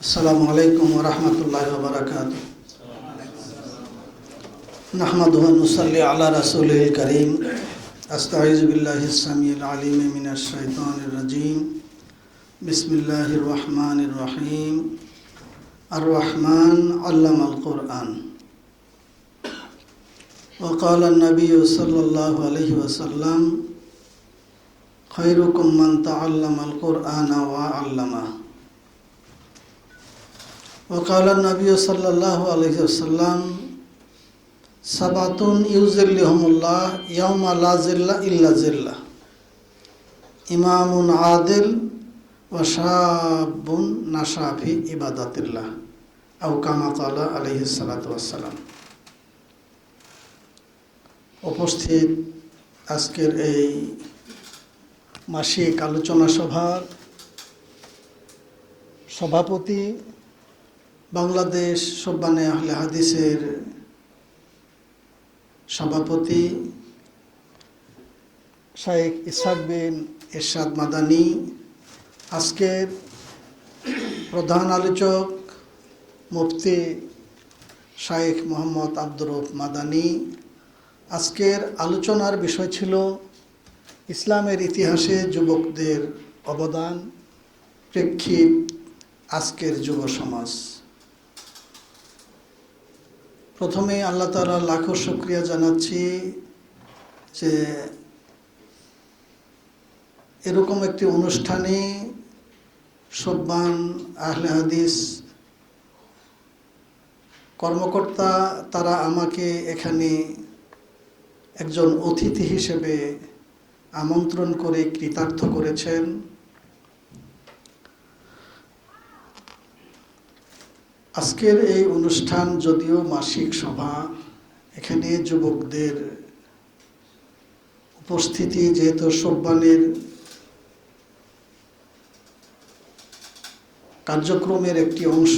अस्सलामु अलैकुम व रहमतुल्लाहि व बरकातुहू। नहमदुहु व नुसल्ली अला रसूलिल करीम। अस्तईज़ु बिल्लाहिस समीइल अलीम मिनश शैतानिर रजीम। बिस्मिल्लाहिर रहमानिर रहीम। अर्रहमान अल्लमल कुरआन। व क़ाला नबिय्यु सल्लल्लाहु अलैहि वसल्लम खैरुकुम मन तअल्लमल कुरआन व अल्लमह। वक़ाल नबी सल्लल्लाहु अलैहि वसल्लम सबअतुन युज़िल्लुहुमुल्लाह यौमा ला ज़िल्ला इल्ला ज़िल्लह इमामुन आदिल व शाबुन नशा फी इबादतिल्लाह औ कामा क़ाला अलैहि सलातु वस्सलाम। उपस्थित আজকের এই মাসিক আলোচনা সভার সভাপতি, বাংলাদেশ সুবহানে আহলে হাদিসের সভাপতি শাইখ ইসহাক বিন ইরশাদ মাদানী, আজকের প্রধান আলোচক মুফতি শাইখ মোহাম্মদ আব্দুর রউফ মাদানী। আজকের আলোচনার বিষয় ছিল ইসলামের ইতিহাসে যুবকদের অবদান, প্রেক্ষিত আজকের যুব সমাজ। প্রথমে আল্লাহ তাআলার লাখো শুকরিয়া জানাচ্ছি যে এরকম একটি অনুষ্ঠানে সুবহান আহলে হাদিস কর্মকর্তা তারা আমাকে এখানে একজন অতিথি হিসেবে আমন্ত্রণ করে কৃতার্থ করেছেন। আজকের এই অনুষ্ঠান যদিও মাসিক সভা, এখানে যুবকদের উপস্থিতি যেহেতু সুবহানের কার্যক্রমের একটি অংশ,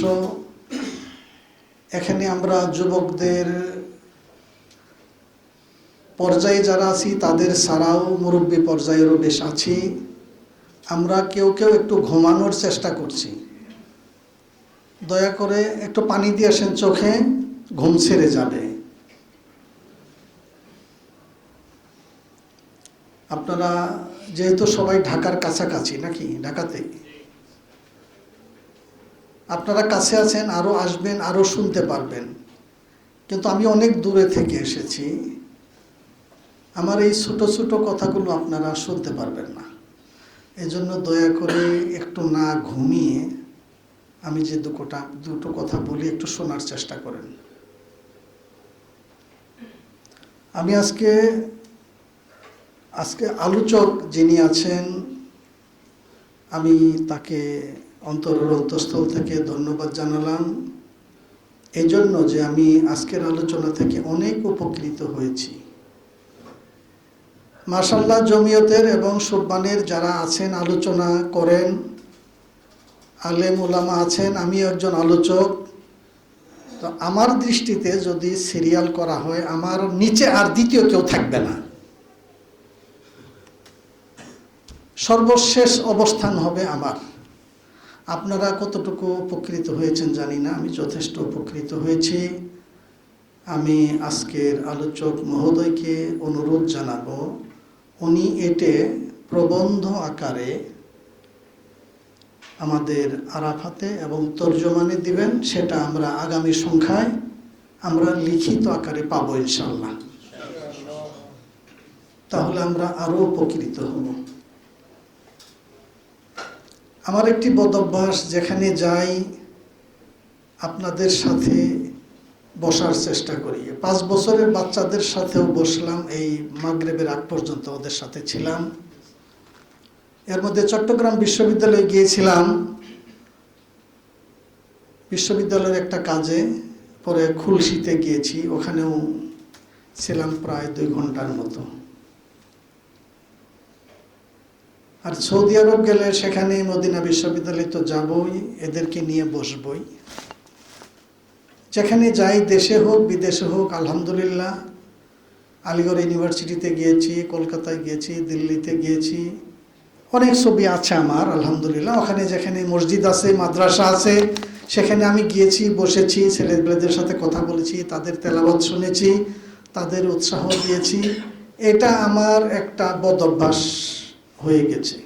এখানে আমরা যুবকদের পর্যায়ে যারা আছি তাদের ছাড়াও মুরব্বী পর্যায়েরও বেশ আছি। আমরা কেউ কেউ একটু ঘুমানোর চেষ্টা করছি। দয়া করে একটু পানি দিয়ে আসেন চোখে, ঘুম ছেড়ে যাবে। আপনারা যেহেতু সবাই ঢাকার কাছাকাছি, নাকি ঢাকাতে আপনারা কাছে আছেন, আরও আসবেন, আরও শুনতে পারবেন। কিন্তু আমি অনেক দূরে থেকে এসেছি, আমার এই ছোট ছোট কথাগুলো আপনারা শুনতে পারবেন না। এজন্য দয়া করে একটু না ঘুমিয়ে আমি যে দুটো কথা বলি একটু শোনার চেষ্টা করেন। আমি আজকে আলোচক যিনি আছেন, আমি তাকে অন্তরের অন্তঃস্থল থেকে ধন্যবাদ জানালাম এই জন্য যে আমি আজকের আলোচনা থেকে অনেক উপকৃত হয়েছি। মাশাআল্লাহ, জমিয়তের এবং সুবহানের যারা আছেন, আলোচনা করেন, আলেম ওলামা আছেন, আমি একজন আলোচক। তো আমার দৃষ্টিতে যদি সিরিয়াল করা হয়, আমার নিচে আর দ্বিতীয় কেউ থাকবে না, সর্বশেষ অবস্থান হবে আমার। আপনারা কতটুকু উপকৃত হয়েছেন জানি না, আমি যথেষ্ট উপকৃত হয়েছি। আমি আজকের আলোচক মহোদয়কে অনুরোধ জানাবো, উনি এতে প্রবন্ধ আকারে আমাদের আরাফাতে এবং তর্জমানে দিবেন। সেটা আমরা আগামী সংখ্যায় আমরা লিখিত আকারে পাবো ইনশাআল্লাহ। তাহলে আমরা আরো উপকৃত হব। আমার একটি বদ অভ্যাস, যেখানে যাই আপনাদের সাথে বসার চেষ্টা করি। 5 বছরের বাচ্চাদের সাথেও বসলাম, এই মাগরিবের আগ পর্যন্ত ওদের সাথে ছিলাম। এর মধ্যে চট্টগ্রাম বিশ্ববিদ্যালয়ে গিয়েছিলাম, বিশ্ববিদ্যালয়ের একটা কাজে, পরে খুলশীতে গিয়েছি, ওখানেও ছিলাম প্রায় 2 ঘন্টার মতো। আর সৌদি আরব গেলে সেখানে মদিনা বিশ্ববিদ্যালয়ে তো যাবই, এদেরকে নিয়ে বসবই। যেখানে যাই, দেশে হোক বিদেশে হোক, আলহামদুলিল্লাহ, আলিগড় ইউনিভার্সিটিতে গিয়েছি, কলকাতায় গিয়েছি, দিল্লিতে গিয়েছি, অনেক ছবি আছে আমার আলহামদুলিল্লাহ। ওখানে যেখানে মসজিদ আছে, মাদ্রাসা আছে, সেখানে আমি গিয়েছি, বসেছি, ছেলেমেয়েদের সাথে কথা বলেছি, তাদের তেলাওয়াত শুনেছি, তাদের উৎসাহ দিয়েছি। এটা আমার একটা বদ অভ্যাস হয়ে গেছে।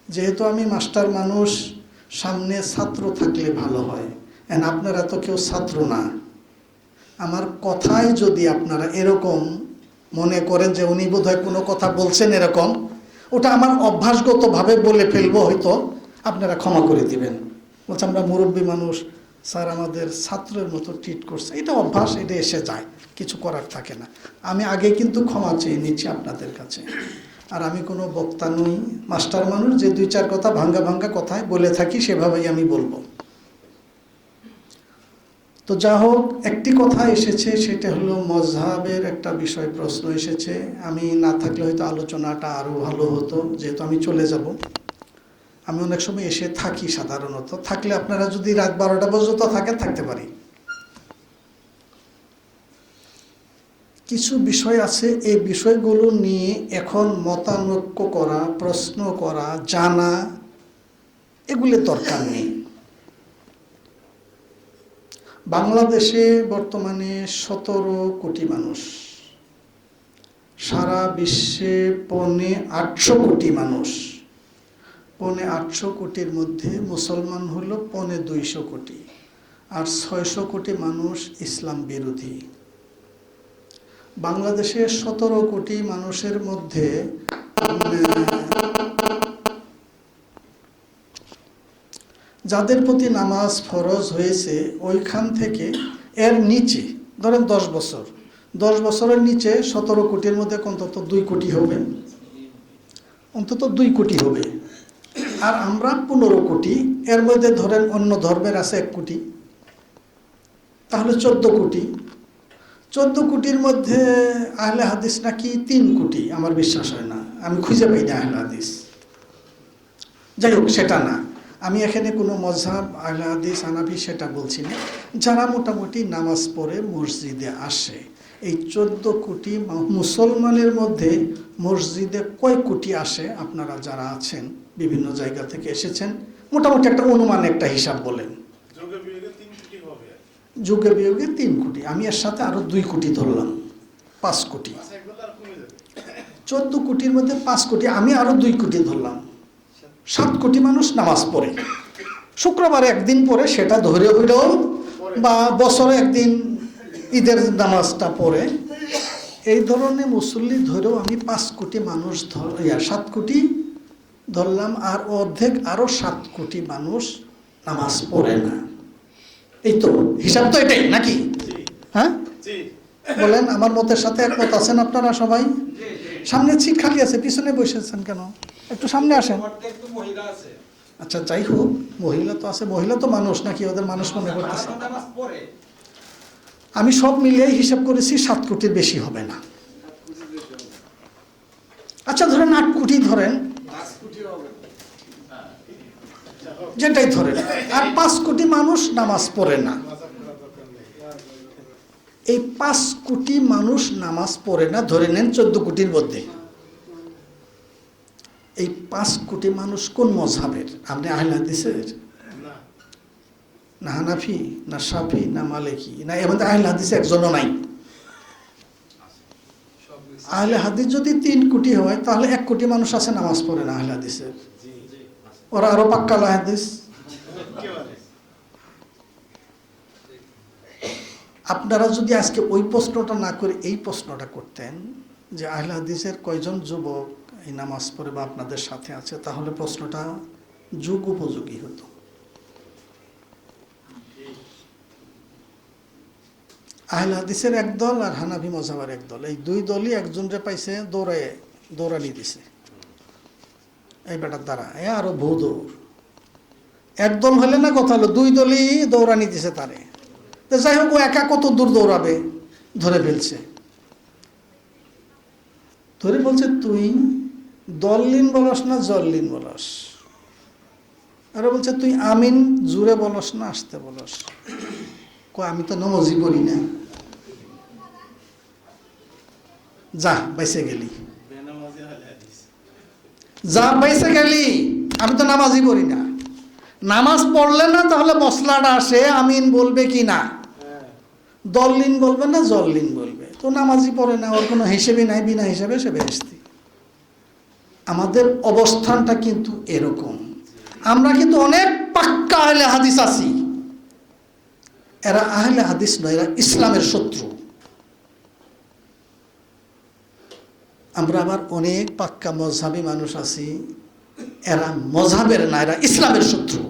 যেহেতু আমি মাস্টার মানুষ, সামনে ছাত্র থাকলে ভালো হয়। আপনারা তো কেউ ছাত্র না। আমার কথায় যদি আপনারা এরকম মনে করেন যে উনি বোধহয় কোনো কথা বলছেন এরকম, ওটা আমার অভ্যাসগতভাবে বলে ফেলবো, হয়তো আপনারা ক্ষমা করে দিবেন। বলছে আমরা মুরব্বী মানুষ, স্যার আমাদের ছাত্রের মতো ট্রিট করছে। এটা অভ্যাস, এটা এসে যায়, কিছু করার থাকে না। আমি আগে কিন্তু ক্ষমা চেয়ে নিচ্ছি আপনাদের কাছে। আর আমি কোনো বক্তা নই, মাস্টার মানুষ, যে দুই চার কথা ভাঙ্গা ভাঙ্গা কথায় বলে থাকি সেভাবেই আমি বলবো। তো যা হোক, একটি কথা এসেছে, সেটা হলো মজহাবের একটা বিষয় প্রশ্ন এসেছে। আমি না থাকলে হয়তো আলোচনাটা আরও ভালো হতো, যেহেতু আমি চলে যাব। আমি অনেক সময় এসে থাকি সাধারণত, থাকলে আপনারা যদি রাত 12টা পর্যন্ত থাকেন থাকতে পারি। কিছু বিষয় আছে, এই বিষয়গুলো নিয়ে এখন মতানৈক্য করা, প্রশ্ন করা, জানা, এগুলো দরকার নেই। বাংলাদেশে বর্তমানে 17 কোটি মানুষ, সারা বিশ্বে 850 কোটি মানুষ। 850 কোটির মধ্যে মুসলমান হলো 250 কোটি, আর 600 কোটি মানুষ ইসলাম বিরোধী। বাংলাদেশে 17 কোটি মানুষের মধ্যে যাদের প্রতি নামাজ ফরজ হয়েছে, ওইখান থেকে এর নিচে ধরেন 10 বছরের নিচে 17 কোটির মধ্যে অন্তত 2 কোটি হবে, অন্তত 2 কোটি হবে। আর আমরা 15 কোটি, এর মধ্যে ধরেন অন্য ধর্মের আছে 1 কোটি, তাহলে 14 কোটি। 14 কোটির মধ্যে আহলে হাদিস নাকি 3 কোটি, আমার বিশ্বাস হয় না, আমি খুঁজে পাই না আহলে হাদিস। যাই হোক, সেটা না, আমি এখানে কোনো মজহাব, আহলে হাদিস, হানাফি সেটা বলছি না। যারা মোটামুটি নামাজ পড়ে মসজিদে আসে, এই 14 কোটি মুসলমানের মধ্যে মসজিদে কয় কোটি আসে? আপনারা যারা আছেন, বিভিন্ন জায়গা থেকে এসেছেন, মোটামুটি একটা অনুমান, একটা হিসাব বলেন। যুগে বিয়োগে 3 কোটি, আমি এর সাথে আরো 2 কোটি ধরলাম, 5 কোটি। 14 কোটির মধ্যে 5 কোটি, আমি আরো 2 কোটি ধরলাম, 7 কোটি মানুষ নামাজ পড়ে। শুক্রবারে একদিন পড়ে, সেটা ধরে হইলেও, বা বছরে একদিন ঈদের নামাজটা পড়ে। এই ধরনের মুসল্লি ধরেও আমি 5 কোটি মানুষ 7 কোটি ধরলাম, আর অর্ধেক আরো 7 কোটি মানুষ নামাজ পড়ে না। এই তো হিসাব, তো এটাই নাকি? হ্যাঁ বলেন, আমার মতের সাথে একমত আছেন আপনারা সবাই? সামনে সিট খালি আছে, পিছনে বসেছেন কেন? একটু সামনে আসেন। আচ্ছা, যাই হোক, মহিলা তো আছে, মহিলা তো মানুষ নাকি, ওদের মানুষ মনে করতেছে। আমি সব মিলিয়ে হিসাব করেছি 7 কোটির বেশি হবে না। আচ্ছা ধরেন 8 কোটি ধরেন, যেটাই ধরেন, আর 5 কোটি মানুষ নামাজ পড়ে না। এই 5 কোটি মানুষ নামাজ পড়ে না, ধরে নেন 14 কোটির মধ্যে। এই 5 কোটি মানুষ কোন মজহাবের? আপনি আহলে হাদিসের না, হানাফি না, শাফি না, মালিকি না, এর মধ্যে আহলে হাদিস একজনও নাই। আহলে হাদিস যদি 3 কোটি হয়, তাহলে 1 কোটি মানুষ আছে নামাজ পড়ে না আহলে হাদিসের। ওরা আরো পাক্কা আহলে হাদিস। আপনারা যদি আজকে ওই প্রশ্নটা না করে এই প্রশ্নটা করতেন যে আহলে হাদিসের কয়জন যুবক এই নামাজ পড়ে বা আপনাদের সাথে আছে, তাহলে প্রশ্নটা যুগ উপযোগী হতো। আহলে হাদিসের একদল আর হানাফি মযহাবের একদল, এই 2 দলই একজনরে পাইছে, দৌড়ানি দিছে এই বেটার দ্বারা, আরো বহু দৌড়। একদল হলে না কথা হলো, 2 দলই দৌড়ানি দিছে তারে। তো যাই হোক, ও একা কত দূর দৌড়াবে? ধরে ফেলছে, ধরে বলছে তুই দল্লিন বলস না জল্লিন বলস। আর বলছে তুই আমিন জুড়ে বলস না আসতে বলস। আমি তো নমাজি পড়ি না। যা, বাইসে গেলি। যা পাইছে গেলি, আমি তো নামাজই পড়ি না। নামাজ পড়লে না তাহলে মশলাটা আসে, আমিন বলবে কি না, দল্লিন বলবে না জল্লিন বলবে, তো নামাজই পড়ে না, ওর কোনো হিসেবই নাই, বিনা হিসেবে সে বেহেশতি। আমাদের অবস্থানটা কিন্তু এরকম। আমরা কিন্তু অনেক পাক্কা আহলে হাদিস আছি, এরা আহলে হাদিস নয়, এরা ইসলামের শত্রু। আমরা আবার অনেক পাক্কা মজহাবি মানুষ আছি, এরা মজহাবের না, এরা ইসলামের শত্রু।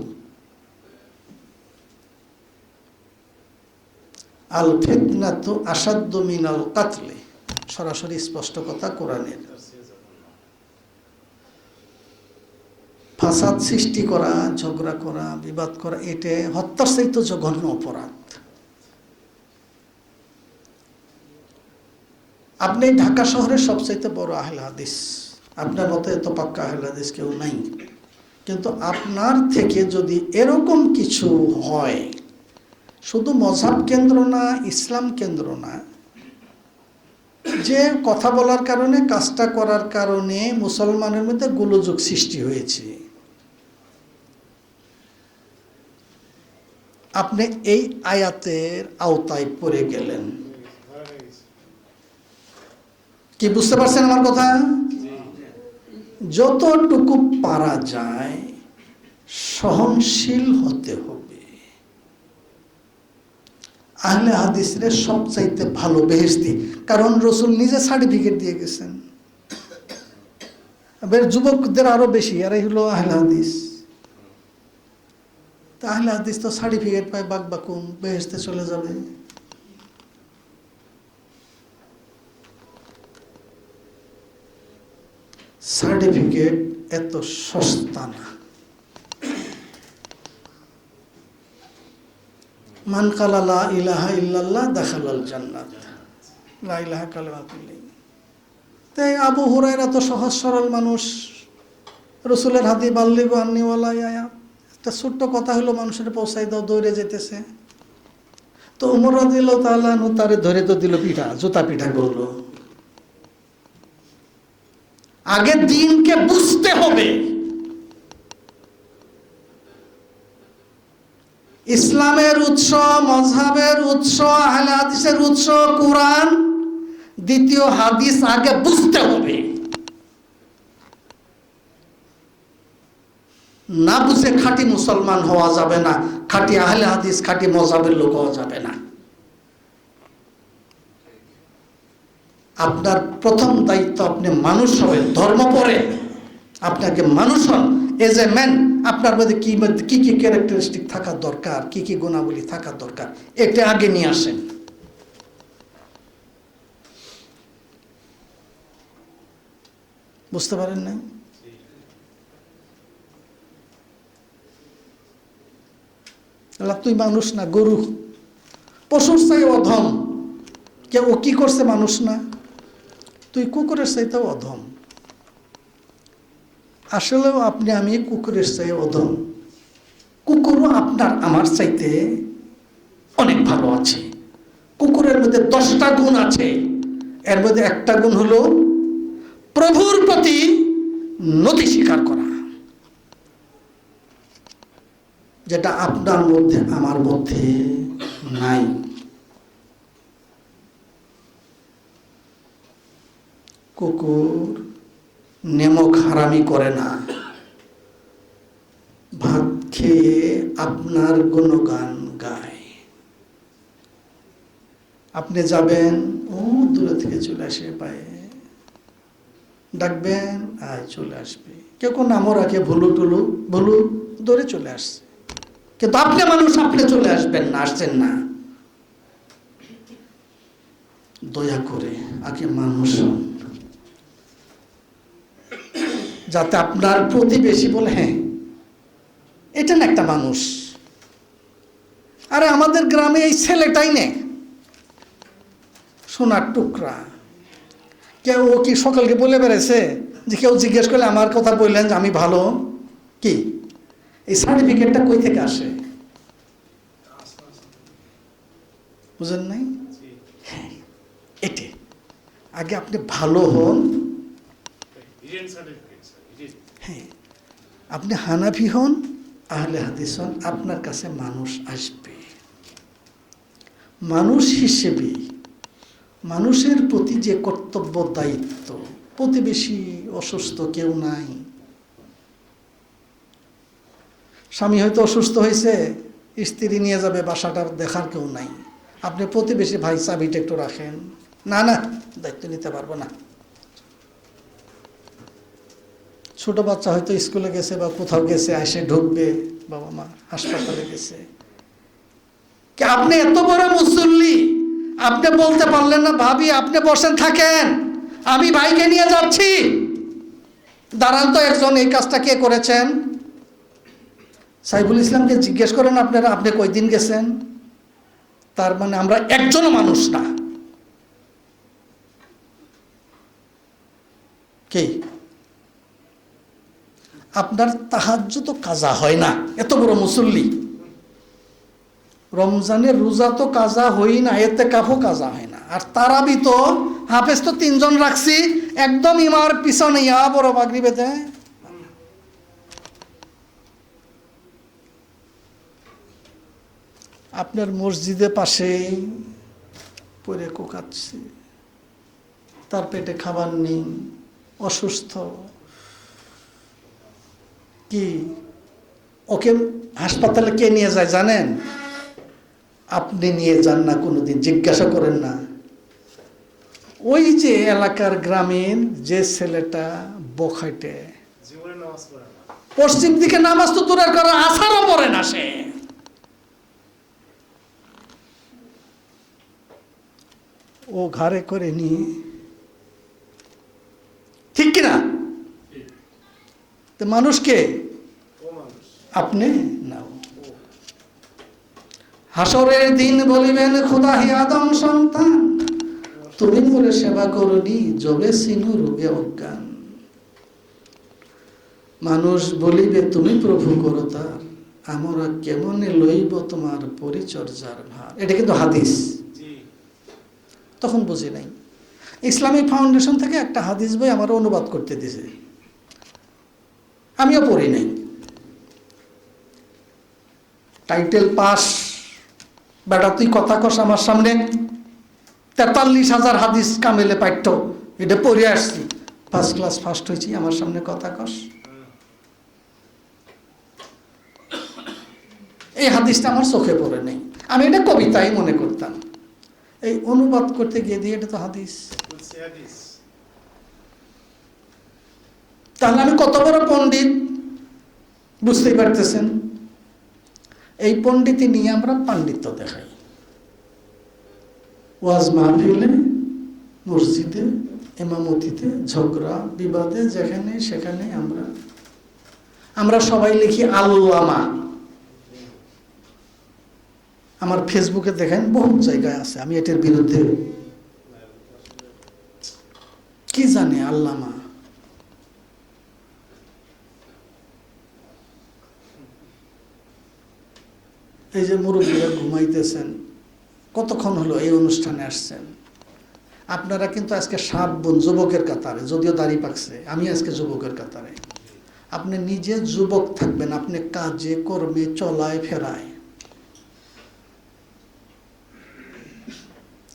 আল ফিতনাতু আসাদ্দু মিনাল কাতলে, সরাসরি স্পষ্ট কথা কোরআনের। ফাসাদ সৃষ্টি করা, ঝগড়া করা, বিবাদ করা, এটা হত্যার চাইতে জঘন্য অপরাধ। আপনি ঢাকা শহরের সবচাইতে বড় আহলে হাদিস, আপনার মতো এত পাক্কা আহলে হাদিস কেউ নাই, কিন্তু আপনার থেকে যদি এরকম কিছু হয়, শুধু মজহাব কেন্দ্র না, ইসলাম কেন্দ্র না, যে কথা বলার কারণে, কাজটা করার কারণে মুসলমানের মধ্যে গোলযোগ সৃষ্টি হয়েছে, আপনি এই আয়াতের আওতায় পড়ে গেলেন। কি বুঝতে পারছেন আমার কথা? যতটুকু পারা যায় সহনশীল হতে হবে। আহলে হাদিসের সবচাইতে ভালো বেহেশতি, কারণ রসুল নিজে সার্টিফিকেট দিয়ে গেছেন। এবার যুবকদের আরো বেশি, আর এই হলো আহলে হাদিস। তা আহলে হাদিস তো সার্টিফিকেট পায়, বাকবাকুম বেহেশতে চলে যাবে। সার্টিফিকেট এত সস্তা না। মান কালা লা ইলাহা ইল্লাল্লাহ দাখালাল জান্নাত, লা ইলাহা কালিমাতুল্লাহ। তাই আবু হুরায়রা তো সহজ সরল মানুষ, রসুলের হাদি বাল্লিগু আন্নি ওয়ালা ইয়া, একটা ছোট্ট কথা হলো মানুষের পৌঁছাই দাও, দৌড়ে যেতেছে। তো উমর রাদিয়াল্লাহু তাআলা আনহু তারে ধরে তো দিল পিঠা, জুতা পিঠা করলো। আগে দিনকে বুঝতে হবে। ইসলামের উৎস, মজহাবের উৎস, আহলে হাদিসের উৎস কোরআন, দ্বিতীয় হাদিস আগে বুঝতে হবে। না বুঝে খাঁটি মুসলমান হওয়া যাবে না, খাঁটি আহলে হাদিস, খাঁটি মজহাবের লোক হওয়া যাবে না। আপনার প্রথম দায়িত্ব, আপনি মানুষ হবেন, ধর্ম পরে আপনাকে মানুষ হন। এজ এ ম্যান আপনার মধ্যে কি কি ক্যারেক্টারিস্টিক থাকা দরকার, কি কি গুণাবলী থাকা দরকার, এটা আগে নিয়ে আসেন। বুঝতে পারেন না? তুই মানুষ না, গরু, পশুর চাই অধম। কে ও কি করছে? মানুষ না, তুই কুকুরের চাইতেও অধম। আসলেও আপনি আমি কুকুরের চাই অধম। কুকুরও আপনার আমার চাইতে অনেক ভালো আছে। কুকুরের মধ্যে 10টা গুণ আছে, এর মধ্যে একটা গুণ হলো প্রভুর প্রতি নতি স্বীকার করা, যেটা আপনার মধ্যে আমার মধ্যে নাই। কুকুর নেমক হারামি করে না, ভাত খেয়ে আপনার গুণগান গায়। আপনি যাবেন, ও দূরে থেকে চলে আসে, পায়ে ডাকবেন, আয় চলে আসবে। কেউ কোন নামও রাখে, ভুলু টুলু, ভুলু দৌড়ে চলে আসছে। কিন্তু আপনি মানুষ, আপনি চলে আসবেন না, আসছেন না। দয়া করে আগে মানুষ হন, যাতে আপনার প্রতিবেশী বলে হ্যাঁ এটা না একটা মানুষ। আরে আমাদের গ্রামে এই ছেলেটাই নে সোনার টুকরা। কেউ ও কি সকলকে বলে বেড়েছে যে কেউ জিজ্ঞেস করলে আমার কথা বললেন যে আমি ভালো? কি এই সার্টিফিকেটটা কই থেকে আসে? বুঝেন নাই? হ্যাঁ, এটি আগে আপনি ভালো হন, হ্যাঁ, আপনি হানাফি হন, আহলে হাদিস হন, আপনার কাছে মানুষ আসবে। মানুষ হিসেবে মানুষের প্রতি যে কর্তব্য দায়িত্ব, প্রতিবেশী অসুস্থ কেউ নাই, স্বামী হয়তো অসুস্থ হয়েছে, স্ত্রী নিয়ে যাবে, বাসাটা দেখার কেউ নাই, আপনি প্রতিবেশী, ভাই চাবিটা একটু রাখেন, না না দায়িত্ব নিতে পারবো না। ছোট বাচ্চা হয়তো স্কুলে গেছে বা কোথাও গেছে, এসে ঢুকবে, বাবা মা হাসপাতালে গেছে, আপনি এত বড় মুসল্লি, আপনি বলতে পারলেন না ভাবি আপনি বসেন থাকেন, আমি ভাইকে নিয়ে যাচ্ছি, দাঁড়ান তো একজন, এই কাজটা কে করেছেন? সাইফুল ইসলামকে জিজ্ঞেস করেন আপনারা, আপনি কয়দিন গেছেন? তার মানে আমরা একজনও মানুষ না। কি আপনার তাহাজ্জুদ তো কাজা হয় না, এত বড় মুসল্লি, রমজানের রোজা তো কাজা হই না, ইতিকাফও কাজা হয় না, আর তারাবি তো হাফেজ তো 3 জন রাখছি, একদম ইমার পিছনে ইয়া বড় মাগরিবেতে। আপনার মসজিদের পাশে পড়ে কোকাচ্ছে, তার পেটে খাবার নেই, অসুস্থ, কি ওকে হাসপাতালে কে নিয়ে যায় জানেন? আপনি নিয়ে যান না, কোনোদিন জিজ্ঞাসা করেন না। ওই যে এলাকার গ্রামীণ যে ছেলেটা বখাইটে, পশ্চিম দিকে নামাজ তো দূরের করা, আসারও পড়ে না সে, ও ঘরে করে নিয়ে, ঠিক কিনা? তো মানুষকে আপনি না, হাসরের দিন বলিবেন খোদা হে আদম সন্তান, তুমি বলে সেবা করনি, জবে সিনু রোগে অজ্ঞান। মানুষ বলিবে তুমি প্রভু করতার, আমরা কেমনে লইব তোমার পরিচর্যার ভার। এটা কিন্তু হাদিস, তখন বুঝি নাই। ইসলামিক ফাউন্ডেশন থেকে একটা হাদিস বই আমার অনুবাদ করতে দিয়েছে, আমিও পড়ি নাই, টাইটেল পাস, বেটা তুই কথা কস আমার সামনে, 43,000 হাদিস কামেলে পাঠ্য, এটা পড়ে আসছি, ফার্স্ট ক্লাস ফার্স্ট হয়েছি, আমার সামনে কথা কস। এই হাদিসটা আমার চোখে পড়ে নেই, আমি এটা কবিতাই মনে করতাম, এই অনুবাদ করতে গিয়ে দিয়ে এটা তো হাদিস। তাহলে আমি কত বড় পণ্ডিত বুঝতেই পারতেছেন। এই পণ্ডিতি নিয়ে আমরা পাণ্ডিত্য দেখাই, ওয়াজ মাহফিলে, মসজিদে, ইমামতিতে, ঝগড়া বিবাদে, যেখানে সেখানে আমরা সবাই লিখি আল্লামা। আমার ফেসবুকে দেখেন বহু জায়গায় আছে, আমি এটার বিরুদ্ধে, কি জানে আল্লামা। এই যে মুরব্বীরা ঘুমাইতেছেন, কতক্ষণ হলো এই অনুষ্ঠানে আসছেন, আপনারা কিন্তু আজকে 7 বোন যুবকের কাতারে, যদিও দাড়ি পাকছে, আমি আজকে যুবকের কাতারে। আপনি নিজে যুবক থাকবেন, আপনি কাজে কর্মে চলায় ফেরায়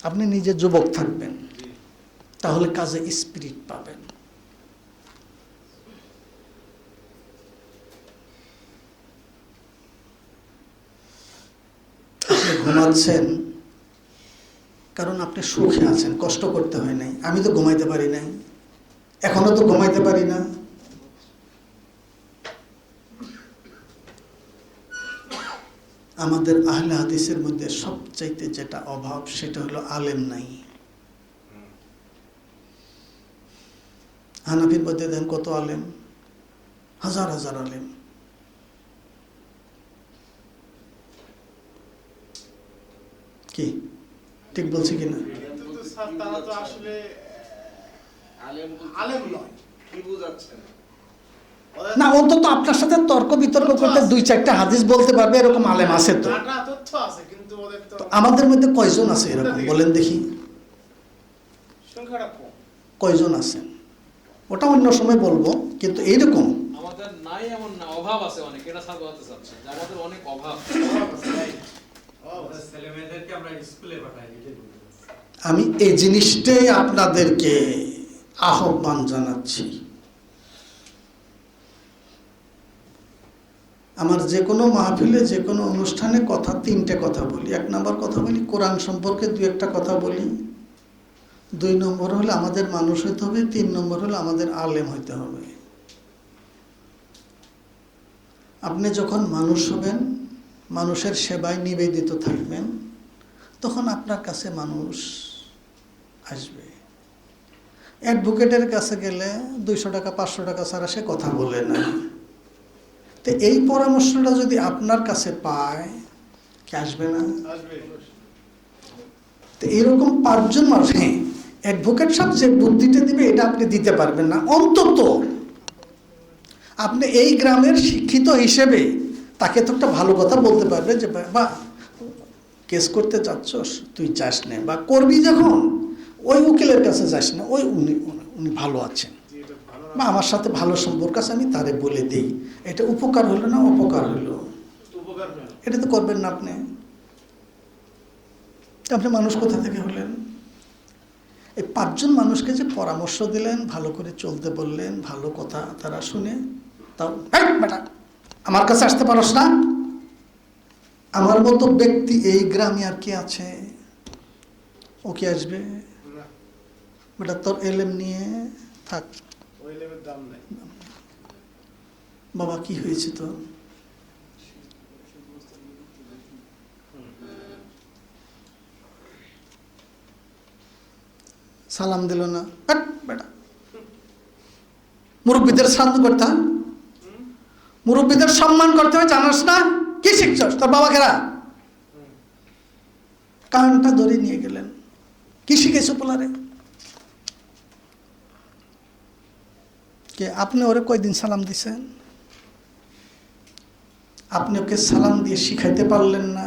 আপনি নিজে যুবক থাকবেন, তাহলে কাজে স্পিরিট পাবেন। আপনি ঘুমাচ্ছেন কারণ আপনি সুখে আছেন, কষ্ট করতে হয় নাই। আমি তো ঘুমাইতে পারি নাই, এখনো তো ঘুমাইতে পারি না। আমাদের আহলে হাদিসের মধ্যে সবচাইতে যেটা অভাব, সেটা হলো আলেম নাই। হানাফির মধ্যে দেন কত আলেম, হাজার হাজার আলেম। কি ঠিক বলছি কিনা? না, অন্তত আপনার সাথে তর্ক বিতর্ক করতে 2-4টা হাদিস বলতে পারবে এরকম আলেম আছে তো। আমাদের মধ্যে কয়জন আছে এরকম বলেন দেখি, কয়জন আছেন? ওটা অন্য সময় বলবো, কিন্তু এইরকম আমাদের নাই এমন না, অভাব আছে অনেক, এটা স্যার বলতে চাচ্ছে যে আমাদের অনেক অভাব। ছেলেমেয়েদেরকে আমরা স্কুলে পাঠাই, এটাই বলতে চাচ্ছি। আমি এই জিনিসটাই আপনাদেরকে আহ্বান জানাচ্ছি। আমার যে কোনো মাহফিলে, যে কোনো অনুষ্ঠানে কথা, তিনটে কথা বলি। এক নম্বর কথা বলি কোরআন সম্পর্কে, দু একটা কথা বলি। 2 নম্বর হলো আমাদের মানুষ হইতে হবে। 3 নম্বর হলো আমাদের আলেম হইতে হবে। আপনি যখন মানুষ হবেন, মানুষের সেবায় নিবেদিত থাকবেন, তখন আপনার কাছে মানুষ আসবে। অ্যাডভোকেটের কাছে গেলে 200 টাকা 500 টাকা ছাড়া সে কথা বলে না। তো এই পরামর্শটা যদি আপনার কাছে পায়, কি আসবে না? তো এরকম 5 জন মানুষ, হ্যাঁ অ্যাডভোকেট সাহেব যে বুদ্ধিটা দিবে এটা আপনি দিতে পারবেন না, অন্তত আপনি এই গ্রামের শিক্ষিত হিসেবে তাকে তো একটা ভালো কথা বলতে পারবে যে বা কেস করতে চাচ্ছস, তুই যাস না, বা করবি যখন ওই উকিলের কাছে যাস না, ওই উনি ভালো আছেন, বা আমার সাথে ভালো সম্পর্ক আছে, আমি তারে বলে দিই। এটা উপকার হলো না অপকার হলো? এটা তো করবেন না আপনি। আপনি মানুষ কোথা থেকে হলেন? এই 5 জন মানুষকে যে পরামর্শ দিলেন, ভালো করে চলতে বললেন, ভালো কথা তারা শুনে, তাও বেটা আমার কাছে আসতে পারস না? আমার মতো ব্যক্তি এই গ্রামে আর কি আছে? ও কি আসবে? বেটা তোর এলেম নিয়ে থাক। বাবা কি হয়েছে তো? সালাম দিল না, বেটা মুরব্বীদের শান্ত করতে হয়, মুরব্বীদের সম্মান করতে হয়, জানাস না? কি শিখছস? তোর বাবা কেরা? কানটা ধরে নিয়ে গেলেন। কি শিখেছো পোলারে? কে আপনি ওরে কয়দিন সালাম দিছেন? আপনি ওকে সালাম দিয়ে শিখাইতে পারলেন না?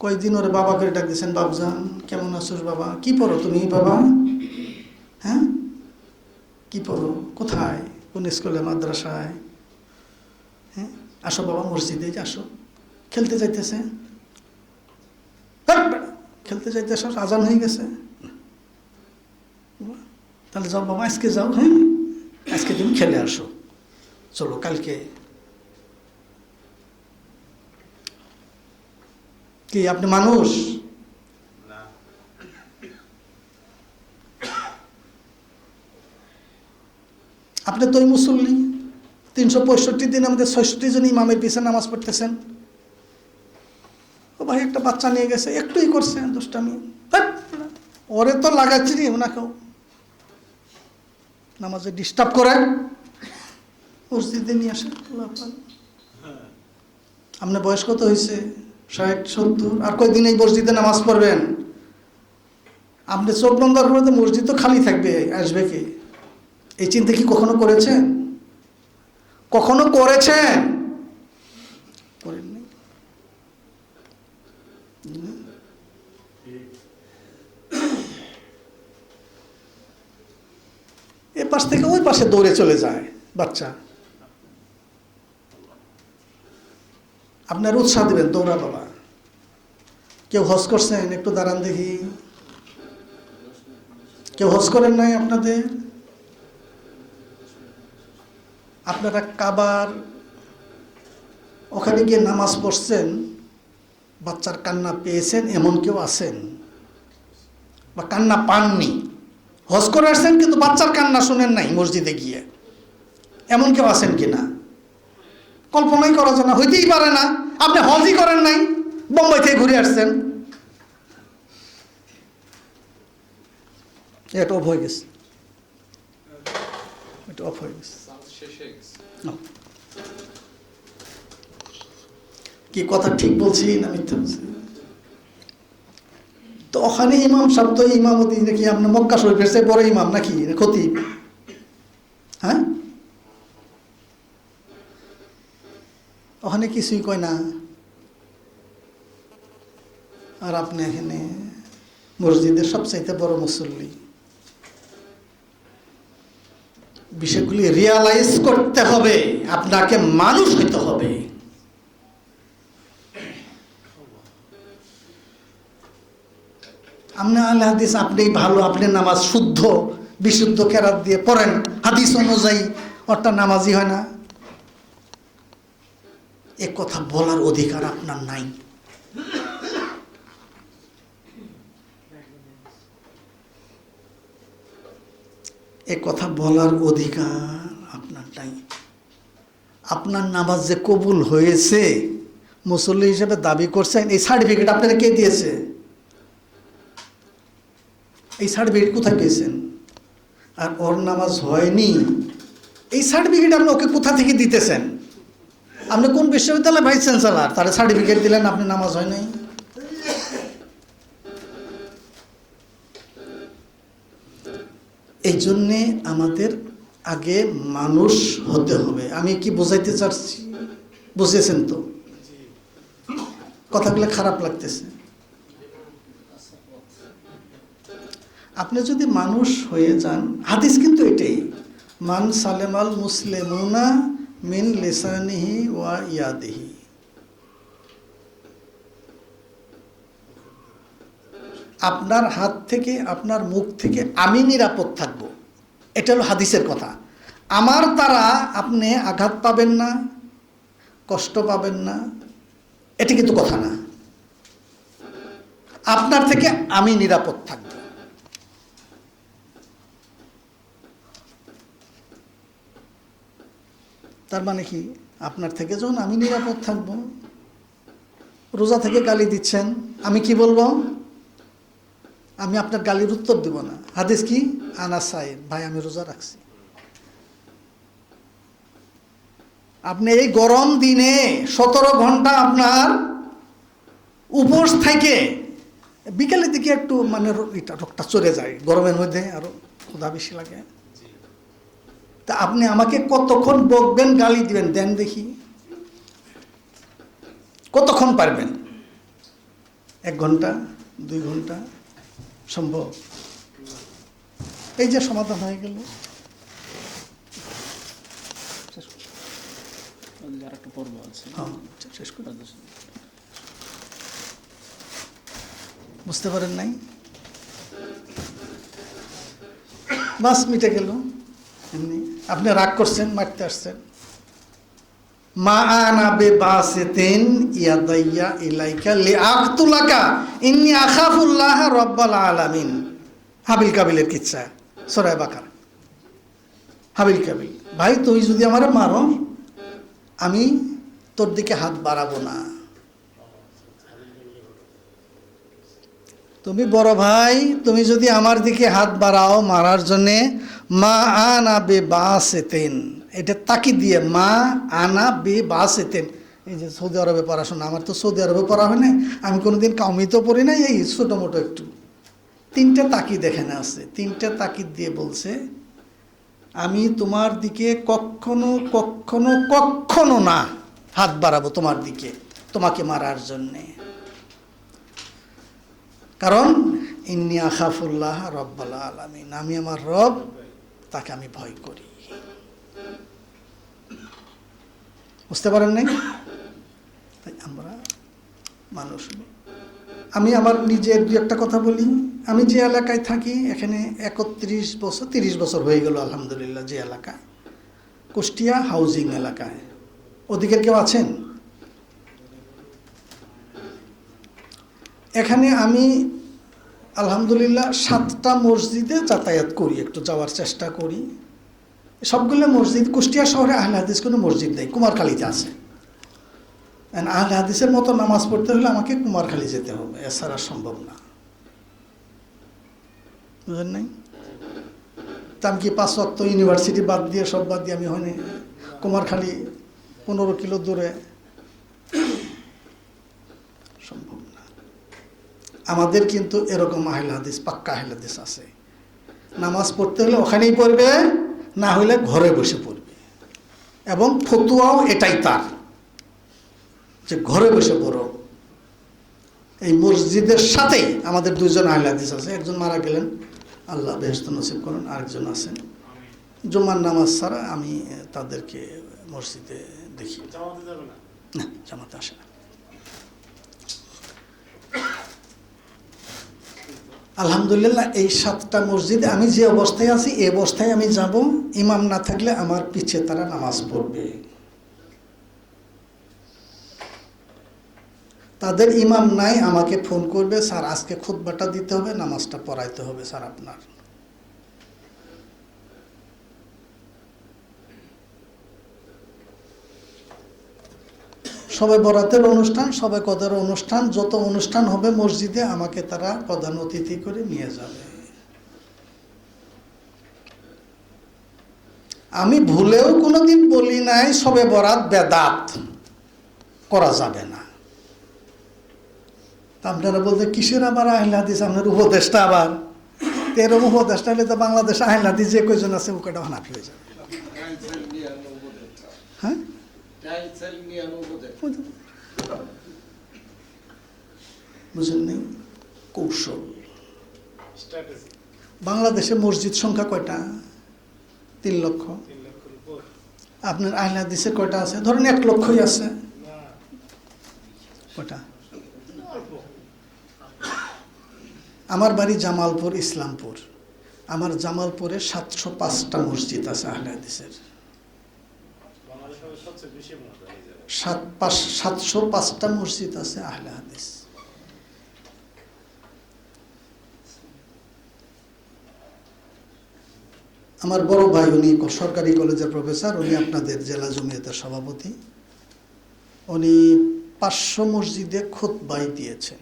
কয়দিন ওরে বাবা করে ডাক দিয়েছেন, বাবজান কেমন আছোস বাবা? কি পড়ো তুমি বাবা? হ্যাঁ কি পড়ো? কোথায়? কোন স্কুলে, মাদ্রাসায়? হ্যাঁ আসো বাবা মসজিদে, আসো। খেলতে যাইতেছে, খেলতে যাইতেছ, আজান হয়ে গেছে, তাহলে যাও বাবা, আজকে যাও, হ্যাঁ আজকে তুমি খেলে আসো, চলো কালকে। কি আপনি মানুষ? আপনি তো মুসল্লি, 365 দিন আমাদের 66 জন ইমামের পিছনে নামাজ পড়তেছেন। ও ভাই একটা বাচ্চা নিয়ে গেছে, একটুই করছে দুষ্টামি, ওরে তো লাগাচ্ছি নি ওনাকেও, নামাজে ডিস্টার্ব করে, মসজিদে নিয়ে আসেন। আপনার বয়স কত হয়েছে? 60-70? আর কয়দিন এই মসজিদে নামাজ পড়বেন? আপনি চোখ বন্ধ করলে মসজিদ তো খালি থাকবে, আসবে কি? এই চিন্তা কি কখনো করেছেন? কখনো করেছেন? করেননি। এ পাশ থেকে ওই পাশে দৌড়ে চলে যায় বাচ্চা। আপনার উৎসাহ দেবেন, দৌড়া বাবা। কেউ হজ করছেন? একটু দাঁড়ান দেখি। কেউ হজ করেন নাই আপনাদের? আপনারা কাবার ওখানে গিয়ে নামাজ পড়ছেন, বাচ্চার কান্না পেয়েছেন এমন কেউ আছেন? বা কান্না পাননি? হজ করে আসছেন কিন্তু বাচ্চার কান্না শুনেন নাই মসজিদে গিয়ে, এমন কেউ আছেন কিনা? কল্পনাই করা যায় না, হইতেই পারে না। আপনি হজই করেন নাই, বোম্বাই থেকে ঘুরে আসছেন। এটা অফ হয়ে গেছে, এটা অফ হয়ে গেছে। কি কথা ঠিক বলছি না মিথ্যা বলছি? তো ওখানে ইমাম সাহেব তো ইমামতি নাকি আপনার মক্কা শরীফের চেয়ে বড় ইমাম নাকি খতিব? হ্যাঁ ওখানে কিছুই কয় না, আর আপনি এখানে মসজিদের সবচাইতে বড় মুসল্লি। বিষয়গুলি রিয়ালাইজ করতে হবে, আপনাকে মানুষ হতে হবে। আপনি আহলে হাদিস, আপনি ভালো, আপনি নামাজ শুদ্ধ বিশুদ্ধ কেরাত দিয়ে পড়েন, হাদিস অনুযায়ী, অর্থাৎ নামাজি হয় না, এ কথা বলার অধিকার আপনার নাই। এ কথা বলার অধিকার আপনার নাই। আপনার নামাজ যে কবুল হয়েছে মুসল্লি হিসেবে দাবি করছেন, এই সার্টিফিকেট আপনাকে কে দিয়েছে? এই সার্টিফিকেট কোথায় পেয়েছেন? আর ওর নামাজ হয়নি, এই সার্টিফিকেট আপনি ওকে কোথা থেকে দিতেছেন? আপনি কোন বিশ্ববিদ্যালয়ে ভাইস চ্যান্সেলর, তার সার্টিফিকেট দিলেন আপনি নামাজ হয় নাই? এই জন্যে আমাদের আগে মানুষ হতে হবে। আমি কি বোঝাইতে চাচ্ছি বুঝেছেন তো? কথাগুলো খারাপ লাগতেছে। আপনি যদি মানুষ হয়ে যান, হাদিস কিন্তু এটাই, মান সালেমাল মুসলিমুনা মিন লিসানিহি ওয়া ইয়াদিহি। আপনার হাত থেকে, আপনার মুখ থেকে আমি নিরাপদ থাকব, এটা হলো হাদিসের কথা। আমার দ্বারা আপনি আঘাত পাবেন না, কষ্ট পাবেন না, এটা কিন্তু কথা না। আপনার থেকে আমি নিরাপদ থাকব। তার মানে কি, আপনার থেকে যখন আমি নিরাপদ থাকব, রোজা থেকে গালি দিচ্ছেন, আমি কি বলবো? আমি আপনার গালির উত্তর দেব না। হাদিস কি? আনা সাইম, ভাই আমি রোজা রাখছি। আপনি এই গরম দিনে 17 ঘন্টা আপনার উপোস থেকে বিকেলের দিকে একটু মানে রোগটা চলে যায়, গরমের মধ্যে আরো ক্ষুধা বেশি লাগে। তা আপনি আমাকে কতক্ষণ বকবেন, গালি দিবেন? দেন দেখি কতক্ষণ পারবেন? 1 ঘন্টা, 2 ঘন্টা? সম্ভব? এই যে সমাধান হয়ে গেল। শেষ করে বুঝতে পারেন নাই? বাস মিটে গেল। এমনি আপনি রাগ করছেন, মারতে আসছেন, মা আনা বিবাসিতিন ইয়াদাইয়া ইলাইকা লিআকতুলাকা ইন্নী আখাফুল্লাহ রাব্বাল আলামিন। হাবিল কাবিলের কিচ্ছা, সূরা বাকারা। হাবিল কাবিল, ভাই তুই যদি আমারে মারো, আমি তোর দিকে হাত বাড়াবো না। তুমি বড় ভাই, তুমি যদি আমার দিকে হাত বাড়াও মারার জন্যে, মা আনা বিবাসিতিন, এটা তাকিদ দিয়ে, মা আনা বিবাসিতিন। এই যে সৌদি আরবে পড়াশোনা, আমার তো সৌদি আরবে পড়া হয় নাই, আমি কোনোদিন কাউমিতেও পড়ি নাই, এই ছোটো মোটো একটু। 3টে তাকিদ এখানে আছে, 3টে তাকিদ দিয়ে বলছে, আমি তোমার দিকে কখনো কখনো কখনো না হাত বাড়াবো তোমার দিকে, তোমাকে মারার জন্যে। কারণ ইন্নী আখাফুল্লাহ রাব্বাল আলামিন, আমি আমার রব, তাকে আমি ভয় করি। বুঝতে পারেন নাই? তাই আমরা মানুষ। আমি আমার নিজের 2-একটা কথা বলি। আমি যে এলাকায় থাকি, এখানে 31 বছর 30 বছর হয়ে গেল আলহামদুলিল্লাহ। যে এলাকায়, কুষ্টিয়া হাউজিং এলাকায়, ওদিকের কেউ আছেন? এখানে আমি আলহামদুলিল্লাহ 7টা মসজিদে যাতায়াত করি, একটু যাওয়ার চেষ্টা করি। সবগুলো মসজিদ, কুষ্টিয়া শহরে আহলে হাদিস কোনো মসজিদ নেই, কুমারখালীতে আছে। আহলে হাদিসের মতো নামাজ পড়তে হলে আমাকে কুমারখালী যেতে হবে, এছাড়া সম্ভব না। বুঝলেন নাই? তা আমি কি 5 ওয়াক্ত ইউনিভার্সিটি বাদ দিয়ে, সব বাদ দিয়ে আমি হয়নি কুমারখালী 15 কিলো দূরে? সম্ভব না। আমাদের কিন্তু এরকম আহলে হাদিস, পাক্কা আহলে হাদিস আছে। নামাজ পড়তে হলে ওখানেই পড়বে, না হলে ঘরে বসে পড়বে। এবং ফতুয়াও এটাই তার, যে ঘরে বসে পড়ো। এই মসজিদের সাথেই আমাদের দুইজন আহলে হাদিস আছে, একজন মারা গেলেন, আল্লাহ বেহেশত নসিব করুন, আরেকজন আছেন। জুমার নামাজ ছাড়া আমি তাদেরকে মসজিদে দেখি না, জামাতে আসে না। আলহামদুলিল্লাহ এই 7টা মসজিদে আমি যে অবস্থায় আছি এই অবস্থায় আমি যাব, ইমাম না থাকলে আমার পিছে তারা নামাজ পড়বে। তাদের ইমাম নাই, আমাকে ফোন করবে, স্যার আজকে খুতবাটা দিতে হবে, নামাজটা পড়াইতে হবে স্যার আপনার। সবে বরাতের অনুষ্ঠান, সবে কদর অনুষ্ঠান, যত অনুষ্ঠান হবে মসজিদে আমাকে তারা প্রধান অতিথি করে নিয়ে যাবে। আমি ভুলেও কোনোদিন বলি নাই সবে বরাত বেদাত করা যাবে না। তা আপনারা বলতে কিসের আবার আহলে হাদিস, আপনার উপদেশটা আবার এরকম উপদেশটা হলে তো বাংলাদেশ আহলে হাদিস যে কয়জন আছে ও কয়টা হানাফি হয়ে যাবে। হ্যাঁ, বুঝলেন নেই কৌশল। বাংলাদেশে মসজিদ সংখ্যা কয়টা? 3 লক্ষ। আপনার আহলে হাদিসের কয়টা আছে? ধরেন 1 লক্ষই আছে। কয়টা? আমার বাড়ি জামালপুর, ইসলামপুর। আমার জামালপুরে 705টা মসজিদ আছে আহলে হাদিসের। 705টা মসজিদ আছে আহলে হাদিস। আমার বড় ভাই, উনি সরকারি কলেজের প্রফেসর, উনি আপনাদের জেলা জমিয়তের সভাপতি। উনি 500 মসজিদে খুতবাই দিয়েছেন।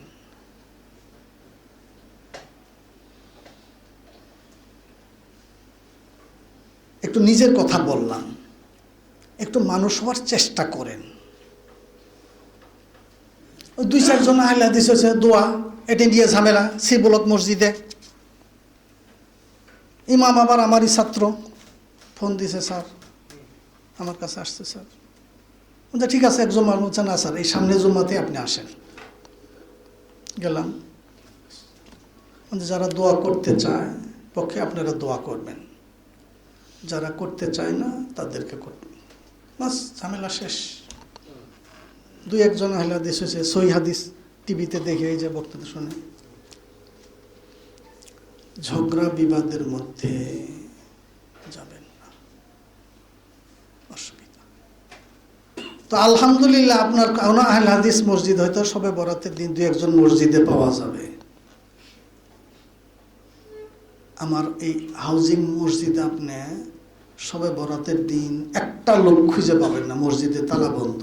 একটু নিজের কথা বললাম, একটু মানুষ হওয়ার চেষ্টা করেন। ওই 2-4 জন আহলে হাদিস হয়েছে, দোয়া এটা নিয়ে ঝামেলা। শ্রীবলক মসজিদে ইমাম আবার আমারই ছাত্র, ফোন দিছে, স্যার আমার কাছে আসছে স্যার। বলছে ঠিক আছে, এক জুমার বলছে না স্যার এই সামনে জুমাতে আপনি আসেন। গেলাম, যারা দোয়া করতে চায় পক্ষে আপনারা দোয়া করবেন, যারা করতে চায় না তাদেরকে করবেন, বাস ঝামেলা শেষ। 2-1 জন আহলে হাদিস হয়েছে, সহিহ হাদিস টিভিতে দেখে এই যে বক্তব্য শুনে। ঝগড়া বিবাদের মধ্যে যাবেন না, অসুবিধা। তো আলহামদুলিল্লাহ আপনার কোনো আহলে হাদিস মসজিদ হয়তো সবে বরাতের দিন 2-1 জন মসজিদে পাওয়া যাবে। আমার এই হাউজিং মসজিদে আপনি সবে বরাতের দিন একটা লোক খুঁজে পাবেন না, মসজিদে তালা বন্ধ।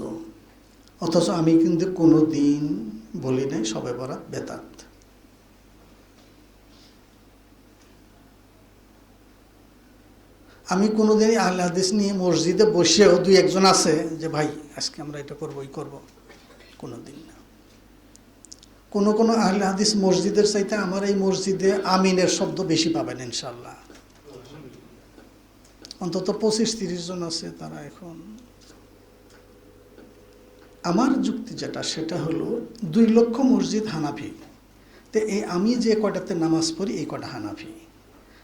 অথচ আমি কিন্তু কোনো দিন বলি নাই সবে বরাত বেদাত। আমি কোনোদিনই আহলে হাদিস নিয়ে মসজিদে বসেও 2-1 জন আছে যে ভাই আজকে আমরা এটা করবো, এই করবো, কোনোদিন না। কোনো আহলে হাদিস মসজিদের চাইতে আমার এই মসজিদে আমিনের শব্দ বেশি পাবেন ইনশাল্লাহ। অন্তত 25-30 জন আছে তারা। এখন আমার যুক্তি যেটা, সেটা হলো 2 লক্ষ মসজিদ হানাফি, তো এই আমি যে কয়টাতে নামাজ পড়ি এই কয়টা হানাফি।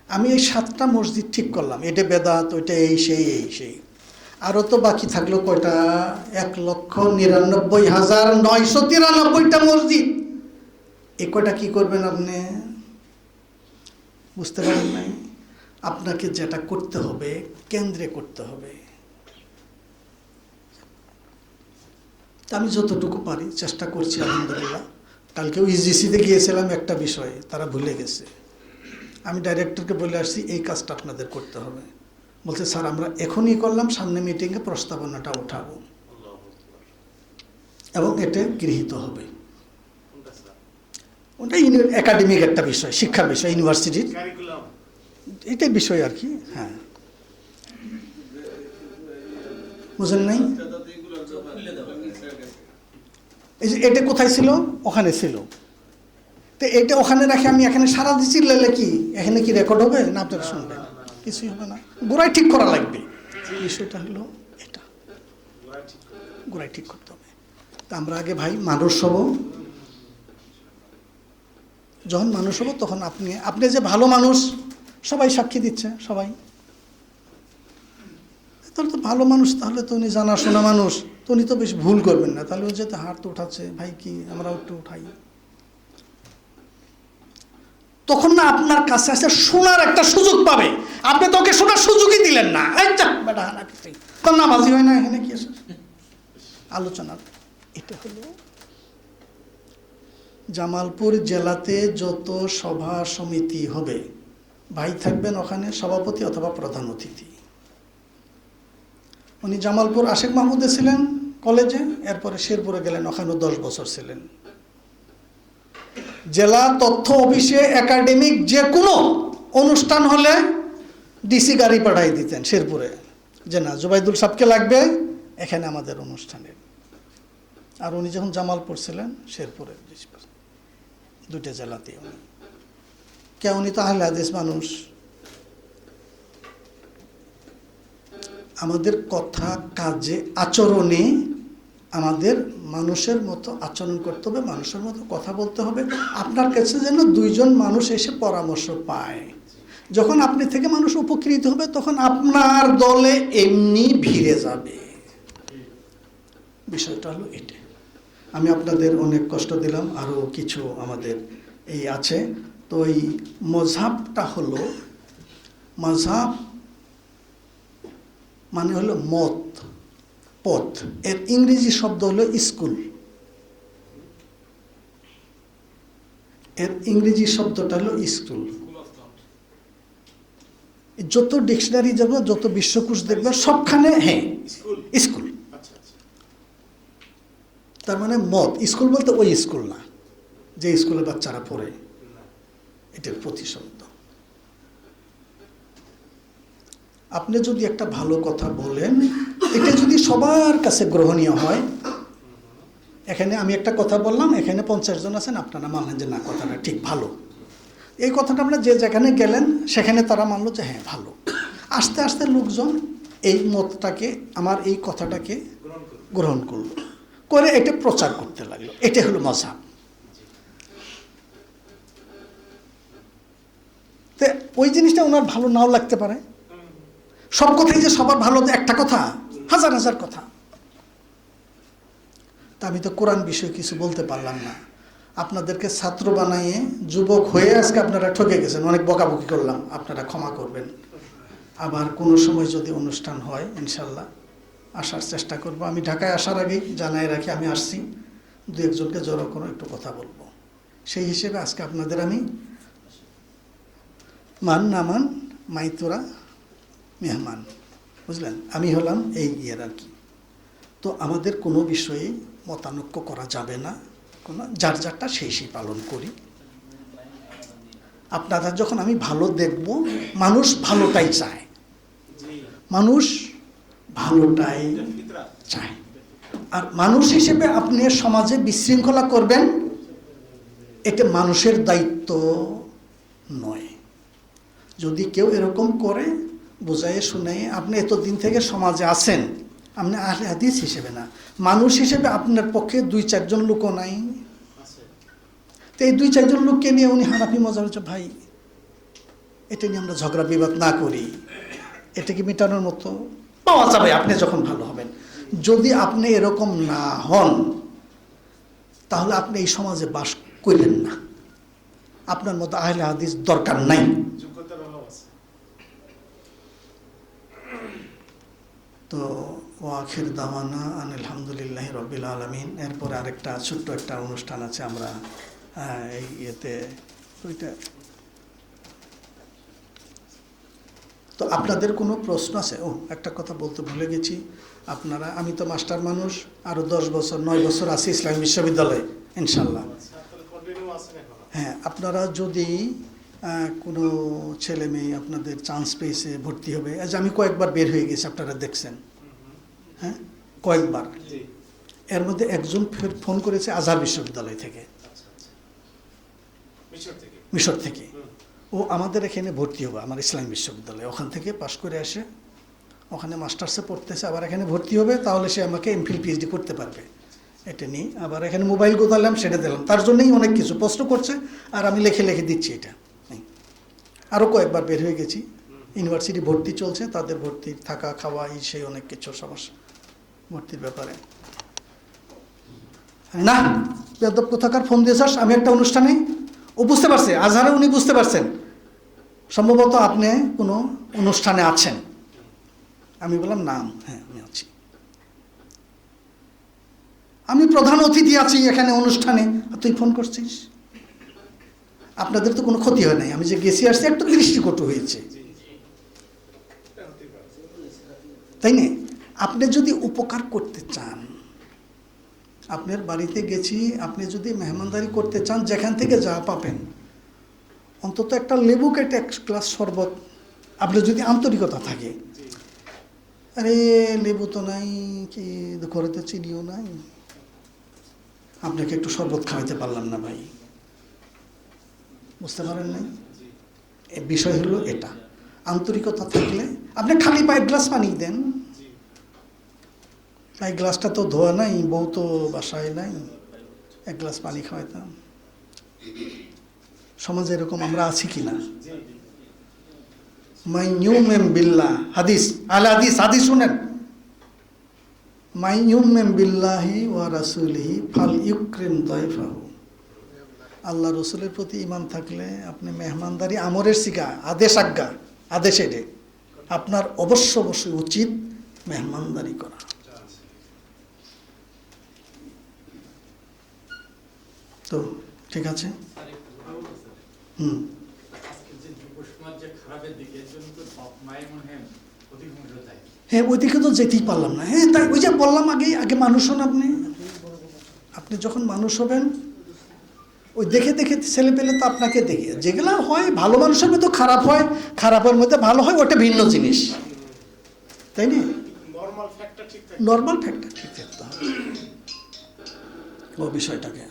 আমি এই 7টা মসজিদ ঠিক করলাম, এটা বেদাত, ওইটা এই সেই। আরও তো বাকি থাকলো কয়টা? 1,99,993টা মসজিদ। এই কয়টা কি করবেন আপনি? বুঝতে পারেন নাই? আপনাকে যেটা করতে হবে কেন্দ্রে করতে হবে। আমি যতটুকু পারি চেষ্টা করছি আলহামদুলিল্লাহ। কালকেও ইজিসিতে গিয়েছিলাম একটা বিষয়ে, তারা ভুলে গেছে। আমি ডাইরেক্টরকে বলে আসছি এই কাজটা আপনাদের করতে হবে। বলছে স্যার আমরা এখনই করলাম, সামনে মিটিংয়ে প্রস্তাবনাটা উঠাবো এবং এটা গৃহীত হবে। ওটা একাডেমিক একটা বিষয়, শিক্ষার বিষয়, ইউনিভার্সিটির এটাই বিষয় আর কি। হ্যাঁ, বুঝেন নাই? এই যে এটা কোথায় ছিল? ওখানে ছিল। তো এটা ওখানে রাখে আমি এখানে সারা দিচ্ছি, চিল্লালে কি এখানে কি রেকর্ড হবে না? আপনারা শুনবেন, কিছুই হবে না। গোড়ায় ঠিক করা লাগবে। বিষয়টা হলো এটা, গোড়ায় ঠিক করতে হবে। তা আমরা আগে ভাই মানুষ হব, যখন মানুষ হবো তখন আপনি যে ভালো মানুষ সবাই সাক্ষী দিচ্ছে, সবাই। তাহলে তো ভালো মানুষ, তাহলে তো উনি জানাশোনা মানুষ, তো উনি তো বেশ ভুল করবেন না। তাহলে ও যেতে হাত উঠাচ্ছে, ভাই কি আমরাও একটু উঠাই, তখন না আপনার কাছে আসে শোনার একটা সুযোগ পাবে। আপনি তো ওকে শোনার সুযোগই দিলেন না। তোর নামাজি হয় না, এখানে কি আছে আলোচনার। এটা হলো জামালপুর জেলাতে যত সভা সমিতি হবে, ভাই থাকবেন ওখানে সভাপতি অথবা প্রধান অতিথি। উনি জামালপুর আশেক মাহমুদে ছিলেন কলেজে, এরপরে শেরপুরে গেলেন, ওখানেও 10 বছর ছিলেন। জেলা তথ্য অফিসে একাডেমিক যে কোনো অনুষ্ঠান হলে ডিসি গাড়ি পাঠাই দিতেন শেরপুরে, যে না জুবাইদুল সাহেবকে লাগবে এখানে আমাদের অনুষ্ঠানে। আর উনি যখন জামালপুর ছিলেন শেরপুরে, দুটো জেলাতে উনি কে, উনি তো আহলে হাদিস মানুষ। আমাদের কথা কাজে আচরণে আমাদের মানুষের মতো আচরণ করতে হবে, মানুষের মতো কথা বলতে হবে। আপনার কাছে যেন 2জন মানুষ এসে পরামর্শ পায়। যখন আপনি থেকে মানুষ উপকৃত হবে তখন আপনার দলে এমনি ভিড়ে যাবে। বিষয়টা হলো এটা। আমি আপনাদের অনেক কষ্ট দিলাম, আরও কিছু আমাদের এই আছে। তো এই মযহাবটা হলো, মযহাব মানে হলো মত, পথ। এর ইংরেজি শব্দ হলো স্কুল। এর ইংরেজি শব্দটা হলো স্কুল। যত ডিকশনারি যাবে, যত বিশ্বকোষ দেখবে, সবখানে হ্যাঁ স্কুল। তার মানে মত। স্কুল বলতে ওই স্কুল না যে স্কুলে বাচ্চারা পড়ে, এটার প্রতিশব্দ। আপনি যদি একটা ভালো কথা বলেন, এটা যদি সবার কাছে গ্রহণীয় হয়, এখানে আমি একটা কথা বললাম, এখানে 50 জন আছেন, আপনারা মানলেন যে না কথাটা ঠিক, ভালো। এই কথাটা আপনারা যে যেখানে গেলেন সেখানে তারা মানলো যে হ্যাঁ ভালো। আস্তে আস্তে লোকজন এই মতটাকে, আমার এই কথাটাকে গ্রহণ করলো, করে এটা প্রচার করতে লাগলো। এটা হলো মযহাব। তো ওই জিনিসটা ওনার ভালো নাও লাগতে পারে। সব কথাই যে সবার ভালো, একটা কথা, হাজার হাজার কথা। তা আমি তো কোরআন বিষয়ে কিছু বলতে পারলাম না। আপনাদেরকে ছাত্র বানাইয়ে যুবক হয়ে আজকে আপনারা ঠকে গেছেন, অনেক বকাবকি করলাম, আপনারা ক্ষমা করবেন। আবার কোনো সময় যদি অনুষ্ঠান হয় ইনশাল্লাহ আসার চেষ্টা করব। আমি ঢাকায় আসার আগেই জানাই রাখি, আমি আসছি, 2-1 জনকে জড়ো করে একটু কথা বলবো। সেই হিসেবে আজকে আপনাদের আমি মান না মান মাইতোরা মেহমান, বুঝলেন, আমি হলাম এই ইয়ের আর কি। তো আমাদের কোনো বিষয়ে মতানৈক্য করা যাবে না, কোনো যার যারটা সেই পালন করি। আপনারা যখন আমি ভালো দেখব, মানুষ ভালোটাই চায়, মানুষ ভালোটাই চায়। আর মানুষ হিসেবে আপনি সমাজে বিশৃঙ্খলা করবেন, এটা মানুষের দায়িত্ব নয়। যদি কেউ এরকম করে, বোঝাইয়ে শুনাইয়ে, আপনি এতদিন থেকে সমাজে আছেন, আপনি আহলে হাদিস হিসেবে না, মানুষ হিসেবে আপনার পক্ষে 2-4 জন লোকও নাই। তো এই 2-4 জন লোককে নিয়ে উনি হানাফি মজাব হচ্ছে, ভাই এটা নিয়ে আমরা ঝগড়া বিবাদ না করি, এটাকে মেটানোর মতো পাওয়া যাবে আপনি যখন ভালো হবেন। যদি আপনি এরকম না হন, তাহলে আপনি এই সমাজে বাস করলেন না। আপনার মতো আহলে হাদিস দরকার নাই। তো ওয়াখির দাওয়ানা আলহামদুলিল্লাহি রাব্বিল আলামিন। এরপরে আরেকটা ছোট্ট একটা অনুষ্ঠান আছে, আমরা এই ইয়েতে ওইটা। তো আপনাদের কোনো প্রশ্ন আছে? ও একটা কথা বলতে ভুলে গেছি, আপনারা, আমি তো মাস্টার মানুষ, আরও 10 বছর 9 বছর আছি ইসলামী বিশ্ববিদ্যালয়ে ইনশাল্লাহ। হ্যাঁ, আপনারা যদি কোনো ছেলে মেয়ে আপনাদের চান্স পেয়েছে ভর্তি হবে, আজ আমি কয়েকবার বের হয়ে গেছি, আপনারা দেখছেন, হ্যাঁ কয়েকবার। এর মধ্যে একজন ফোন করেছে আজহার বিশ্ববিদ্যালয় থেকে, মিশর থেকে। ও আমাদের এখানে ভর্তি হবে, আমার ইসলামী বিশ্ববিদ্যালয়ে, ওখান থেকে পাশ করে আসে, ওখানে মাস্টার্সে পড়তেছে, আবার এখানে ভর্তি হবে, তাহলে সে আমাকে এমফিল পিএইচডি করতে পারবে। এটা নিয়ে আবার এখানে মোবাইল গোতালাম, সেটা দিলাম, তার জন্যই অনেক কিছু প্রশ্ন করছে আর আমি লিখে লিখে দিচ্ছি। এটা আরও কয়েকবার বের হয়ে গেছি, ইউনিভার্সিটি ভর্তি চলছে, তাদের ভর্তি থাকা খাওয়া এই সেই অনেক কিছু সমস্যা ভর্তির ব্যাপারে। না বেদব কোথাকার ফোন দিয়েছাস, আমি একটা অনুষ্ঠানে, ও বুঝতে পারছে, আজহারে উনি বুঝতে পারছেন সম্ভবত আপনি কোনো অনুষ্ঠানে আছেন। আমি বললাম নাম, হ্যাঁ আমি আছি, আমি প্রধান অতিথি আছি এখানে অনুষ্ঠানে, আর তুই ফোন করছিস। আপনাদের তো কোনো ক্ষতি হয় নাই, আমি যে গেছি আসছি একটু দৃষ্টিকটু হয়েছে, তাই না? আপনি যদি উপকার করতে চান, আপনার বাড়িতে গেছি, আপনি যদি মেহমানদারি করতে চান, যেখান থেকে যা পাবেন অন্তত একটা লেবু কেটে এক গ্লাস শরবত, আপনার যদি আন্তরিকতা থাকে। আরে লেবু তো নাই, কি ঘরে তো চিনিও নাই, আপনাকে একটু শরবত খাওয়াইতে পারলাম না ভাই, বুঝতে পারেন নাই? এই বিষয় হলো এটা। আন্তরিকতা থাকলে আপনি খালি পায়ে গ্লাস পানি দেন, এই গ্লাসটা তো ধোয়া নাই, বউ তো বাসায় নাই, এক গ্লাস পানি খাওয়াইতাম। সমাজে এরকম আমরা আছি কিনা? মাই ইউমেম বিল্লাহ, হাদিস আল হাদিস, হাদিস শুনেন, মাই ইউমেম বিল্লাহি ওয়া রাসূলিহি ফাল ইউকরিম দাইফাহু। আল্লাহ রসুলের প্রতি ঈমান থাকলে আপনি মেহমানদারি, আমরের শিখা, আদেশ আজ্ঞা, আদেশ এটে আপনার অবশ্যই উচিত মেহমানদারি করা। তো ঠিক আছে, হুম, হ্যাঁ ওইদিকে তো যেতেই পারলাম না। হ্যাঁ তাই ওই যে বললাম আগে মানুষ হন আপনি। আপনি যখন মানুষ হবেন, ওই দেখে দেখে ছেলে পেলে তো আপনাকে দেখে, যেগুলো হয় ভালো মানুষের মধ্যে খারাপ হয়, খারাপের মধ্যে ভালো হয়, ওটা ভিন্ন জিনিস, তাই না? নর্মাল ফ্যাক্টর ঠিক থাকতে হবে ও বিষয়টাকে।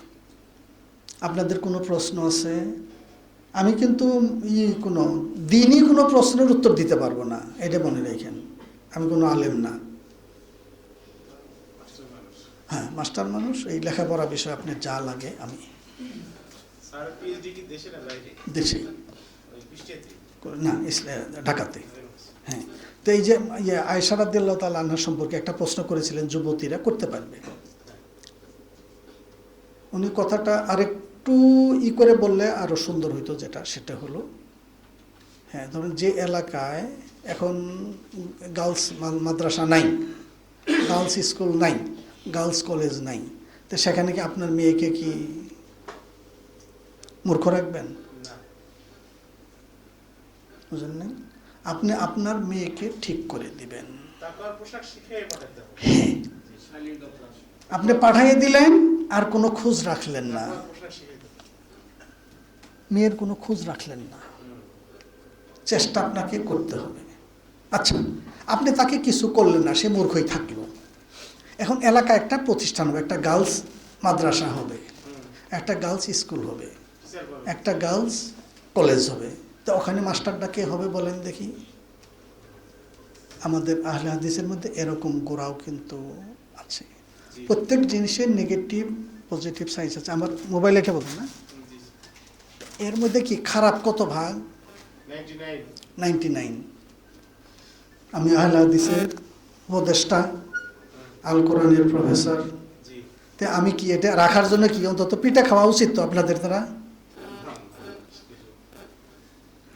আপনাদের কোনো প্রশ্ন আছে? আমি কিন্তু কোনো দিনই কোনো প্রশ্নের উত্তর দিতে পারবো না, এটা মনে রাখেন। আমি কোনো আলেম না, হ্যাঁ মাস্টার মানুষ, এই লেখাপড়া বিষয় আপনার যা লাগে আমি দেশে না, ঢাকাতে। হ্যাঁ, তো এই যে আয়েশা রাদিয়াল্লাহু তাআলা আনহা সম্পর্কে একটা প্রশ্ন করেছিলেন, যুবতীরা করতে পারবে, উনি কথাটা আরেকটু করে বললে আরো সুন্দর হইতো, সেটা হলো, হ্যাঁ ধরুন যে এলাকায় এখন গার্লস মাদ্রাসা নাই, গার্লস স্কুল নাই, গার্লস কলেজ নাই, তো সেখানে কি আপনার মেয়েকে কি মূর্খ রাখবেন? বুঝলেন না? আপনি আপনার মেয়েকে ঠিক করে দিবেন, হ্যাঁ আপনি পাঠাইয়ে দিলেন আর কোনো খোঁজ রাখলেন না, মেয়ের কোনো খোঁজ রাখলেন না, চেষ্টা আপনাকে করতে হবে। আচ্ছা আপনি তাকে কিছু করলেন না, সে মূর্খই থাকলো, এখন এলাকায় একটা প্রতিষ্ঠান হবে, একটা গার্লস মাদ্রাসা হবে, একটা গার্লস স্কুল হবে, একটা গার্লস কলেজ হবে, তো ওখানে মাস্টারটা কে হবে বলেন দেখি? আমাদের আহলে হাদিসের মধ্যে এরকম গোড়াও কিন্তু আছে। প্রত্যেক জিনিসের নেগেটিভ পজিটিভ সাইড আছে। আমার মোবাইলে এটা বলুন না, এর মধ্যে কি খারাপ কত ভাগ? 99। আমি আহলে হাদিসের উপদেষ্টা, আল কোরআনের প্রফেসর, তে আমি কি এটা রাখার জন্য কি অন্তত পিঠা খাওয়া উচিত তো আপনাদের দ্বারা?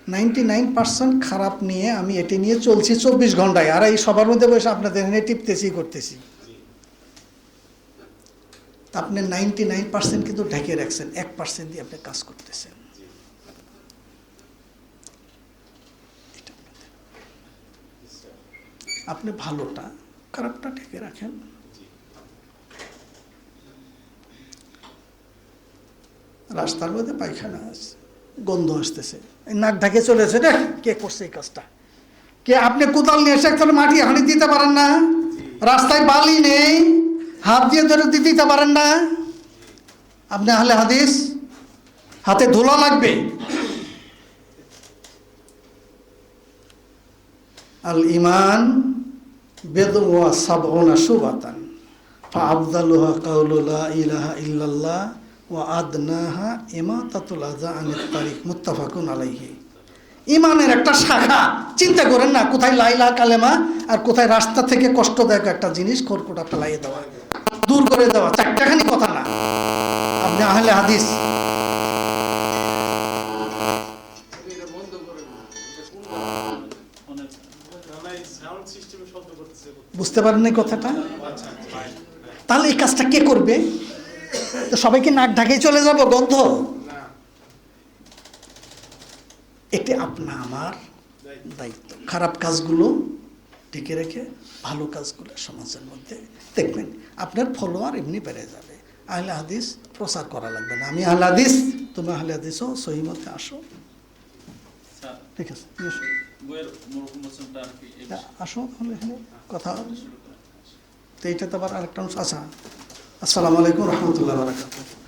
99% খারাপ নিয়ে আমি এটি নিয়ে চলছি 24 ঘন্টায়, আর এই সবার মধ্যে বসে আপনাদের এনে টিপতেছি করতেছি। আপনি 99% কিন্তু ঢেকে রাখছেন, 1% দিয়ে আপনি কাজ করতেছেন। আপনি ভালোটা, খারাপটা ঢেকে রাখেন। রাস্তার মধ্যে পায়খানা আছে, গন্ধ আসতেছে, নাক ঢাকে চলেছে, রে কে করছে এই কাজটা? কে? আপনি কোদাল নিয়ে এসে একটা মাটি হানি দিতে পারেন না? রাস্তায় বালি নেই, হাত দিয়ে ধরে দিতে পারেন না? আপনি আহলে হাদিস, হাতে ধুলা লাগবে। আল ইমান বেদওয়া সাবউনা শুবাতান, ফাআফদালুহা কাউলু লা ইলাহা ইল্লাল্লাহ ওয়া আদনাহা ইমাতাতুল আযা আনিত তারিক, মুত্তাফাকুন আলাইহি। ইমানের একটা শাখা, চিন্তা করেন না, কোথায় লা ইলাহা কালেমা আর কোথায় রাস্তা থেকে কষ্টদায়ক একটা জিনিস খড়কুটা ফেলাইয়ে দেওয়া, দূর করে দেওয়া, চারটাখানি কথা না। আপনি আহলে হাদিস, এটা বন্ধ করে দিন। সাউন্ড সিস্টেমে শব্দ করতেছে। বুঝতে পারেন এই কথাটা? তাহলে এই কাজটা কে করবে? তো সবাইকে নাক ঢাকেই চলে যাব গন্ধ? এটি আপনা আমার দায়িত্ব। খারাপ কাজগুলো ঢেকে রেখে ভালো কাজগুলো সমাজের মধ্যে দেখবেন, আপনার ফলোয়ার এমনি বেড়ে যাবে। আহলে হাদিস প্রচার করা লাগবে না, আমি আহলে হাদিস, তুমি আহলে হাদিস হও, সহি মতে আসো, ঠিক আছে, নিয়ে এসো। আসো তাহলে এখানে কথা হবে। তো এইটা তো আবার আরেকটা অংশ। আচ্ছা, আসসালামু আলাইকুম রহমতুল্লাহ বারাকাতুহু।